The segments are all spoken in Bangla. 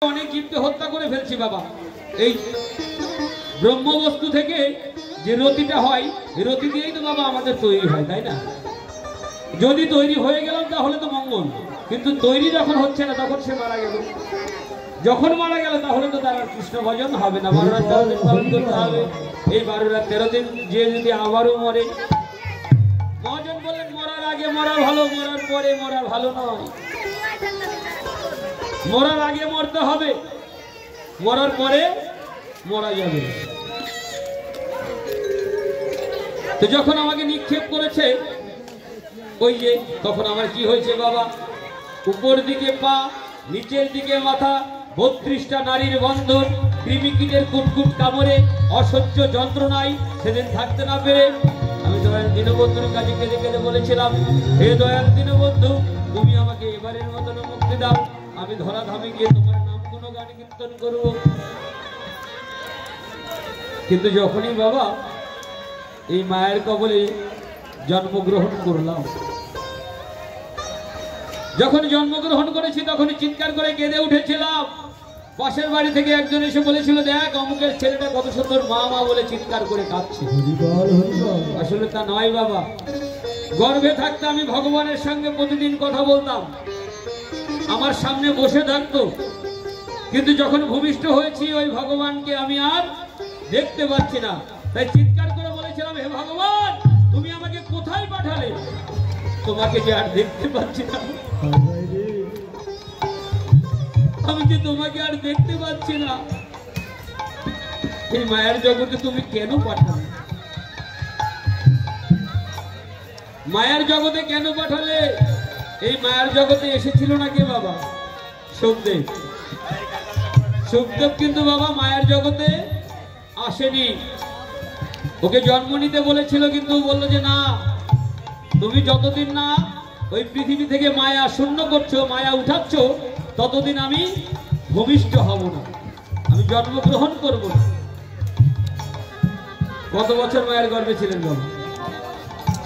অনেক জীবকে হত্যা করে ফেলছি বাবা। এই ব্রহ্মবস্তু থেকে যে রতিটা হয়, এই রতি দিয়েই তো বাবা আমাদের তৈরি হয়, তাই না? যদি তৈরি হয়ে গেলাম তাহলে তো মঙ্গল, কিন্তু তৈরি যখন হচ্ছে না তখন সে মারা গেল। যখন মারা গেল তাহলে তো তার কৃষ্ণ ভজন হবে না। 12 রাত 13 দিন পালন করতে হবে। এই 12 রাত 13 দিন যে যদি আবারও মরে, মহাজন বলেন মরার আগে মরা ভালো, মরার পরে মরা ভালো নয়। মরার আগে মরতে হবে, মরার পরে মরা যাবে। তো যখন আমাকে নিক্ষেপ করেছে ওই যে, তখন আমার কি হয়েছে বাবা? উপর দিকে পা, নিচের দিকে মাথা, 32টা নারীর বন্ধন, কৃমিকীটের কুটকুট কামড়ে, অসহ্য যন্ত্রণায় সেদিন থাকতে না পেরে আমি দয়াল দীনবন্ধুর কাছে কেঁদে কেঁদে বলেছিলাম, হে দয়াল দীনবন্ধু, তুমি আমাকে এবারের মতন মুক্তি দাও, আমি ধরাধামে গিয়ে তোমার নাম গুণগান কীর্তন করব। কিন্তু যখনই বাবা এই মায়ের কবলে জন্মগ্রহণ করলাম, যখন জন্মগ্রহণ করেছি তখনই চিৎকার করে কেঁদে উঠেছিলাম। পাশের বাড়ি থেকে একজন এসে বলেছিল, দেখ অমুকের ছেলেটা কত সুন্দর মা মা বলে চিৎকার করে কাঁদছে। আসলে তা নয় বাবা, গর্ভে থাকতে আমি ভগবানের সঙ্গে প্রতিদিন কথা বলতাম, আমার সামনে বসে থাকতো, কিন্তু যখন ভূমিষ্ঠ হয়েছি ওই ভগবানকে আমি আর দেখতে পাচ্ছি না। তাই চিৎকার করে বলেছিলাম, হে ভগবান, তুমি আমাকে কোথায় পাঠালে? তোমাকে যে আর দেখতে পাচ্ছি না, আমি যে তোমাকে আর দেখতে পাচ্ছি না, এই মায়ের জগতে তুমি কেন পাঠালে? মায়ের জগতে কেন পাঠালে? এই মায়ের জগতে এসেছিল না কে বাবা? সুখদেব। সুখদেব কিন্তু বাবা মায়ের জগতে আসেনি। ওকে জন্ম নিতে বলেছিল, কিন্তু বললো যে না, তুমি যতদিন না ওই পৃথিবী থেকে মায়া শূন্য করছো, মায়া উঠাচ্ছ, ততদিন আমি ভূমিষ্ঠ হব না, আমি জন্মগ্রহণ করব না। কত বছর মায়ের গর্ভে ছিলেন বাবা?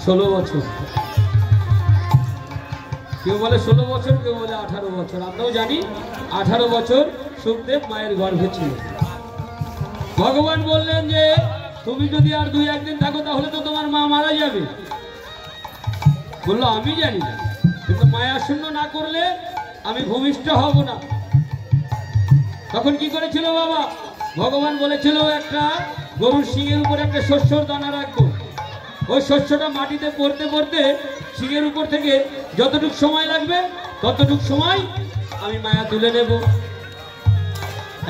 16 বছর। কেউ বলে 16 বছর, কেউ বলে 18 বছর। আমরাও জানি 18 বছর সুখদেব মায়ের গর্ভে ছিল। ভগবান বললেন যে তুমি যদি আর 2-1 দিন থাকো তাহলে তো তোমার মা মারা যাবে। বললো আমি জানি না, কিন্তু মায়া শূন্য না করলে আমি ভূমিষ্ঠ হব না। তখন কি করেছিল বাবা? ভগবান বলেছিল একটা গরুর শিঙের উপর একটা শস্যর দানা রাখবো, ওই শস্যটা মাটিতে পড়তে পড়তে শিঙের উপর থেকে যতটুকু সময় লাগবে ততটুকু সময় আমি মায়া তুলে নেব,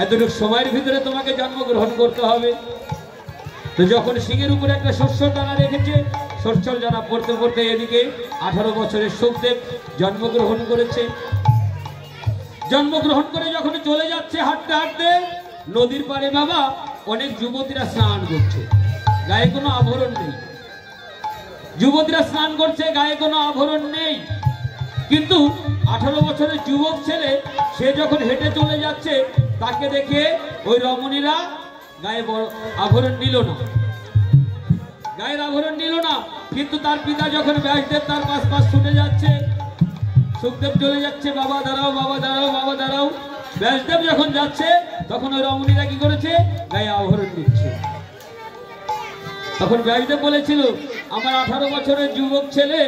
এতটুকু সময়ের ভিতরে তোমাকে জন্মগ্রহণ করতে হবে। তো যখন শিঙের উপরে একটা শস্যর দানা রেখেছে, শস্যর দানা পড়তে পড়তে এদিকে 18 বছরের সুখদেব জন্মগ্রহণ করেছে। জন্মগ্রহণ করে যখন চলে যাচ্ছে হাঁটতে হাঁটতে, নদীর পাড়ে বাবা অনেক যুবতীরা স্নান করছে, গায়ে কোনো আভরণ নেই। যুবতীরা স্নান করছে, গায়ে কোনো আভরণ নেই, কিন্তু 18 বছরের যুবক ছেলে সে যখন হেঁটে চলে যাচ্ছে, তাকে দেখে ওই রমণীরা গায়ে আভরণ নিল না, গায়ের আভরণ নিল না। কিন্তু তার পিতা যখন ব্যাসদেব তার পাশ ছুটে যাচ্ছে, সুখদেব চলে যাচ্ছে, বাবা দাঁড়াও, বাবা দাঁড়াও, বাবা দাঁড়াও। ব্যাসদেব যখন যাচ্ছে তখন ওই রমণীরা কি করেছে? গায়ে আভরণ দিচ্ছে। তখন ব্যাসদেব বলেছিল, আমার 18 বছরের যুবক ছেলে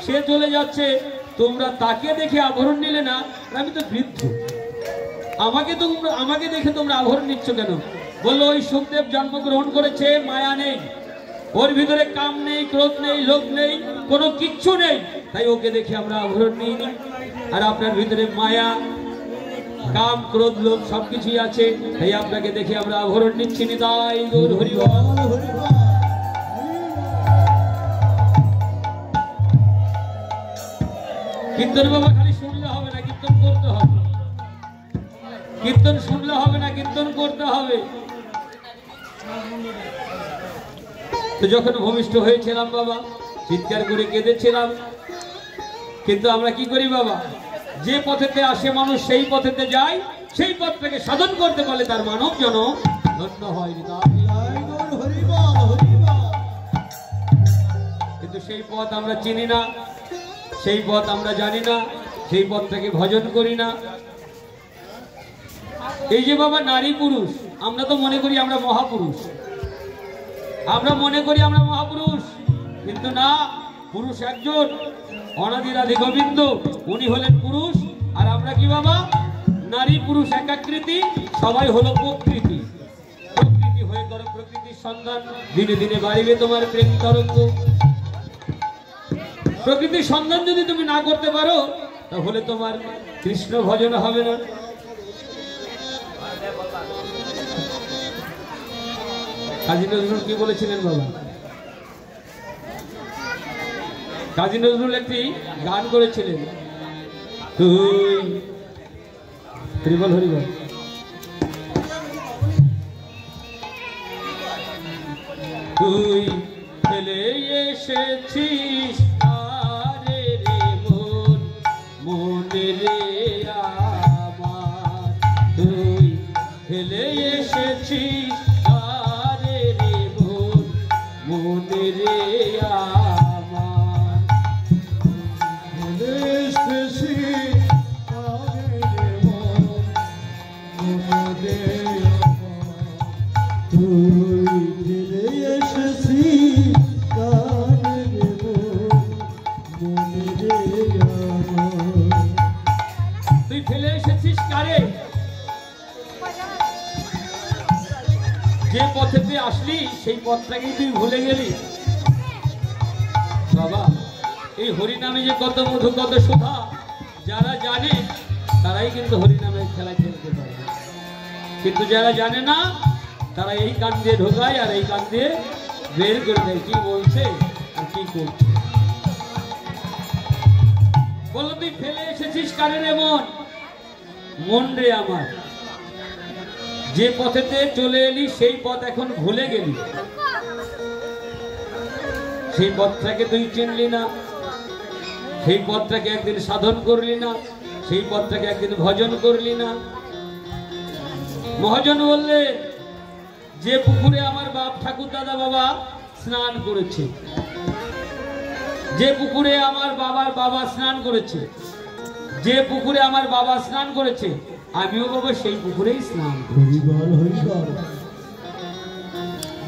সে চলে যাচ্ছে, তোমরা তাকে দেখে আভরণ নিলে না, আমি তো বৃদ্ধ, আমাকে দেখে তোমরা আভরণ নিচ্ছ কেন? বললো ওই সুখদেব জন্মগ্রহণ করেছে, মায়া নেই, ওর ভিতরে কাম নেই, ক্রোধ নেই, লোভ নেই, কোনো কিচ্ছু নেই, তাই ওকে দেখে আমরা আভরণ নিইনি। আর আপনার ভিতরে মায়া, কাম, ক্রোধ, লোভ সবকিছুই আছে, তাই আপনাকে দেখে আমরা আভরণ নিচ্ছি। নিতাই গৌর হরি বল। কীর্তন বাবা খালি শুনলে হবে না, কীর্তন করতে হবে। কীর্তন শুনলে হবে না, কীর্তন করতে হবে। তো যখন ভূমিষ্ঠ হয়েছিলাম বাবা, চিৎকার করে কেঁদেছিলাম, কিন্তু আমরা কি করি বাবা? যে পথেতে আসে মানুষ সেই পথেতে যায়, সেই পথটাকে সাধন করতে বলে তার মানব জন ধন্য হয়। কিন্তু সেই পথ আমরা চিনি না, সেই পথ আমরা জানি না, সেই পথটাকে ভজন করি না। এই যে বাবা নারী পুরুষ, আমরা তো মনে করি আমরা মহাপুরুষ, আমরা মনে করি আমরা মহাপুরুষ, কিন্তু না, পুরুষ একজন, অনাদির আদি গোবিন্দ, উনি হলেন পুরুষ। আর আমরা কি বাবা? নারী পুরুষ একাকৃতি, সবাই হলো প্রকৃতি। প্রকৃতি হয়ে করো প্রকৃতির সন্ধান, দিনে দিনে বাড়িবে তোমার প্রেম তরঙ্গ। প্রকৃতির সন্ধান যদি তুমি না করতে পারো, তাহলে তোমার কৃষ্ণ ভজন হবে না। কাজী নজরুল কি বলেছিলেন বাবা? কাজী নজরুল একটি গান করেছিলেন, তুই হরিবল হরিবল, তুই ফেলে এসেছিস আরে রে মন, মনে রে আমার, তুই ফেলে এসেছিস আরে রে মন, মনে রে আমার, ফেলে এসেছিস আরে রে মন, মনে রে আমার, তুই ফেলে এসেছিস আরে রে মন, মনে রে আমার। তুই ফেলে এসেছিস কারে? যে পথেতে আসলি সেই পথটাকে তুই ভুলে গেলি বাবা। এই হরিনামে যে কত মধু কত সুধা, যারা জানে তারাই কিন্তু হরিনামের খেলা খেলতে পারে, কিন্তু যারা জানে না তারা এই কান দিয়ে ঢোকায় আর এই কান দিয়ে বের করে দেয় কি বলছে আর কি করছে। বললো তুই ফেলে এসেছিস কারে রে মন, মন রে আমার, যে পথেতে চলে এলি সেই পথ এখন ভুলে গেলি, সেই পথটাকে তুই চিনলি না, সেই পথটাকে একদিন সাধন করলি না, সেই পথটাকে একদিন ভজন করলি না। মহাজন বললে যে পুকুরে আমার বাপ ঠাকুর দাদা বাবা স্নান করেছে, যে পুকুরে আমার বাবার বাবা স্নান করেছে, যে পুকুরে আমার বাবা স্নান করেছে, আমিও বাবা সেই পুকুরেই স্নান করি।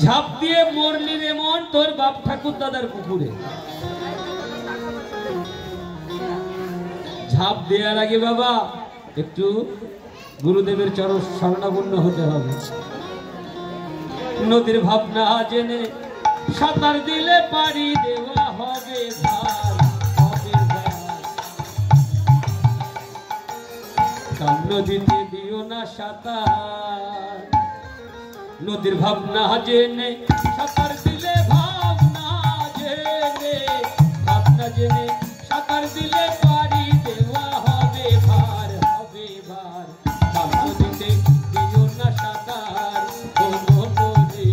ঝাঁপ দিয়ে মরলি রে মন তোর বাপ ঠাকুর দাদার পুকুরে। ঝাঁপ দেওয়ার আগে বাবা একটু গুরুদেবের চরণ শরণাপন্ন হতে হবে। নদীর ভাবনা জেনে সাঁতার দিলে পারি দেওয়া হবে ভার, হবে ভার। কাল নদীতে দিও না সাঁতার, নদীর ভাবনা জেনে সাঁতার দিলে ভাবনা জেনে, ভাবনা জেনে সাঁতার দিলে পারি দেওয়া হবে ভার, হবে ভার। কাল নদীতে দিও না সাঁতার, ও নদী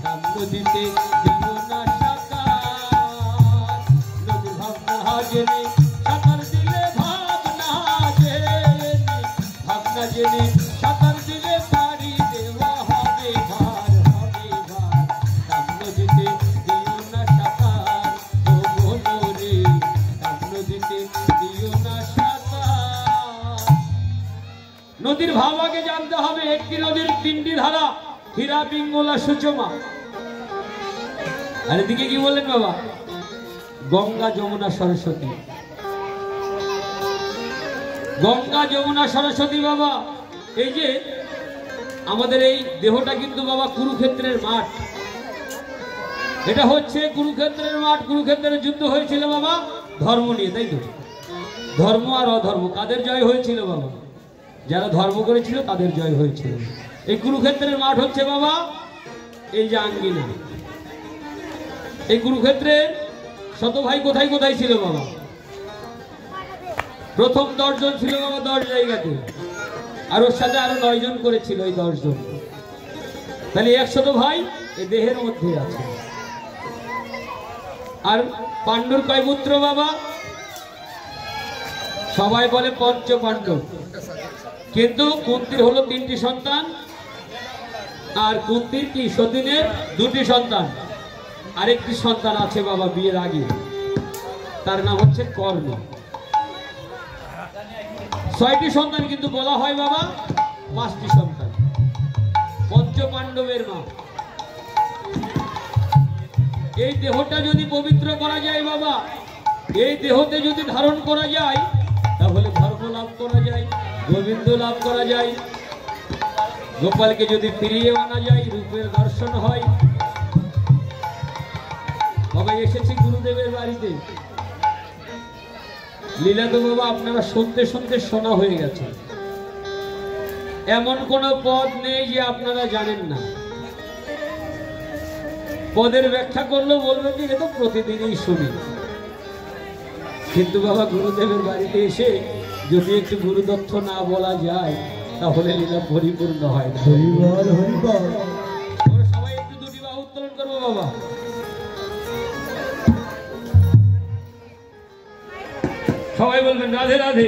কাল নদীতে দিও না সাঁতার, নদীর ভাবনা জেনে সাঁতার দিলে ভাবনা জেনে, ভাবনা জেনে সাঁতার দিলে পারি দেওয়া হবে ভার, হবে ভার। কাল নদীতে দিও না সাঁতার, ও নদী কাল নদীতে দিও না সাঁতার। নদীর ভাব আগে জানতে হবে। একটি নদীর তিনটি ধারা, হীরা পিঙ্গলা সুচমা। আর এদিকে কি বললেন বাবা? গঙ্গা যমুনা সরস্বতী। গঙ্গা যমুনা সরস্বতী বাবা। এই যে আমাদের এই দেহটা কিন্তু বাবা কুরুক্ষেত্রের মাঠ, এটা হচ্ছে কুরুক্ষেত্রের মাঠ। কুরুক্ষেত্রের যুদ্ধ হয়েছিল বাবা ধর্ম নিয়ে, তাই তো? ধর্ম আর অধর্ম, কাদের জয় হয়েছিল বাবা? যারা ধর্ম করেছিল তাদের জয় হয়েছিল। এই কুরুক্ষেত্রের মাঠ হচ্ছে বাবা এই যে আঙ্গিনা। এই কুরুক্ষেত্রের শত ভাই কোথায় কোথায় ছিল বাবা? প্রথম 10 জন ছিল বাবা 10 জায়গাতে, আর ওর সাথে আরো 9 জন করেছিল এই 10 জন। তাহলে 100 ভাই এই দেহের মধ্যে আছে। আর পাণ্ডুর কয় পুত্র বাবা? সবাই বলে পঞ্চ পাণ্ডব, কিন্তু কুন্তির হলো 3টি সন্তান, আর কুন্তির কি সতীনের 2টি সন্তান, আরেকটি সন্তান আছে বাবা বিয়ের আগে, তার নাম হচ্ছে কর্ণ। 6টি সন্তান কিন্তু বলা হয় বাবা 5টি সন্তান, পঞ্চপাণ্ডবের মা। এই দেহটা যদি পবিত্র করা যায় বাবা, এই দেহতে যদি ধারণ করা যায়, তাহলে ধর্ম লাভ করা যায়, গোবিন্দ লাভ করা যায়। গোপালকে যদি ফিরিয়ে আনা যায়, রূপের দর্শন হয়। বাবা এসেছি গুরুদেবের বাড়িতে, লীলা তো বাবা আপনারা শুনতে শুনতে শোনা হয়ে গেছে। এমন কোন পদ নেই যে আপনারা জানেন না। পদের ব্যাখ্যা করলেও বলবেন যে এটা তো প্রতিদিনই শুনি, কিন্তু বাবা গুরুদেবের বাড়িতে এসে যদি একটু গুরুদত্ত না বলা যায়, তাহলে লীলা পরিপূর্ণ হয় না। সবাই একটু দুটি বাহু উত্তোলন করবো বাবা। সবাই বলবেন রাধে রাধে।